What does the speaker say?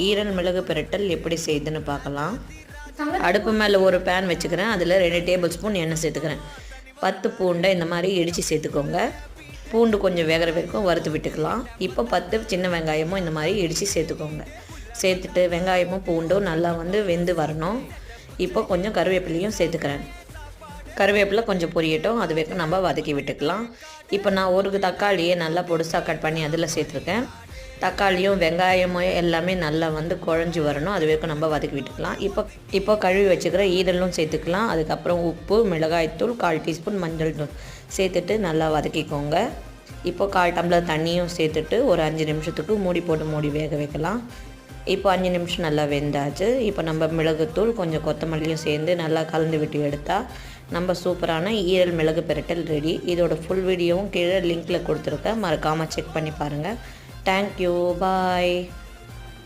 ஈரல் மிளகு பிரட்டல் எப்படி செய்யுதுன்னு பார்க்கலாம். அடுப்பு மேலே ஒரு பேன் வச்சுக்கிறேன். அதில் 2 டேபிள் ஸ்பூன் எண்ணெய் சேர்த்துக்கிறேன். 10 பூண்டை இந்த மாதிரி இடித்து சேர்த்துக்கோங்க. பூண்டு கொஞ்சம் வேகிற வரைக்கும் வறுத்து விட்டுக்கலாம். இப்போ 10 சின்ன வெங்காயமும் இந்த மாதிரி இடித்து சேர்த்துக்கோங்க. சேர்த்துட்டு வெங்காயமும் பூண்டும் நல்லா வெந்து வரணும். இப்போ கொஞ்சம் கருவேப்பிலையும் சேர்த்துக்கிறேன். கருவேப்பிலை கொஞ்சம் பொரியட்டும், அது வரைக்கும் நம்ம வதக்கி விட்டுக்கலாம். இப்போ நான் ஒரு தக்காளியை நல்லா பொடுசாக கட் பண்ணி அதில் சேர்த்துருக்கேன். தக்காளியும் வெங்காயமும் எல்லாமே நல்லா குழஞ்சி வரணும், அது வரைக்கும் நம்ம வதக்கி விட்டுக்கலாம். இப்போ கழுவி வச்சுக்கிற ஈரலும் சேர்த்துக்கலாம். அதுக்கப்புறம் உப்பு, மிளகாய்த்தூள், 1/4 டீஸ்பூன் மஞ்சள் தூள் சேர்த்துட்டு நல்லா வதக்கிக்கோங்க. இப்போ 1/4 டம்ளர் தண்ணியும் சேர்த்துட்டு ஒரு 5 நிமிஷத்துக்கு மூடி வேக வைக்கலாம். இப்போ 5 நிமிஷம் நல்லா வெந்தாச்சு. இப்போ நம்ம மிளகுத்தூள் கொஞ்சம் கொத்தமல்லியும் சேர்ந்து நல்லா கலந்து விட்டு எடுத்தால் நம்ம சூப்பரான ஈரல் மிளகு பிரட்டல் ரெடி. இதோட ஃபுல் வீடியோவும் கீழே லிங்க்கில் கொடுத்துருக்கேன், மறக்காமல் செக் பண்ணி பாருங்கள். தேங்க்யூ, பாய்.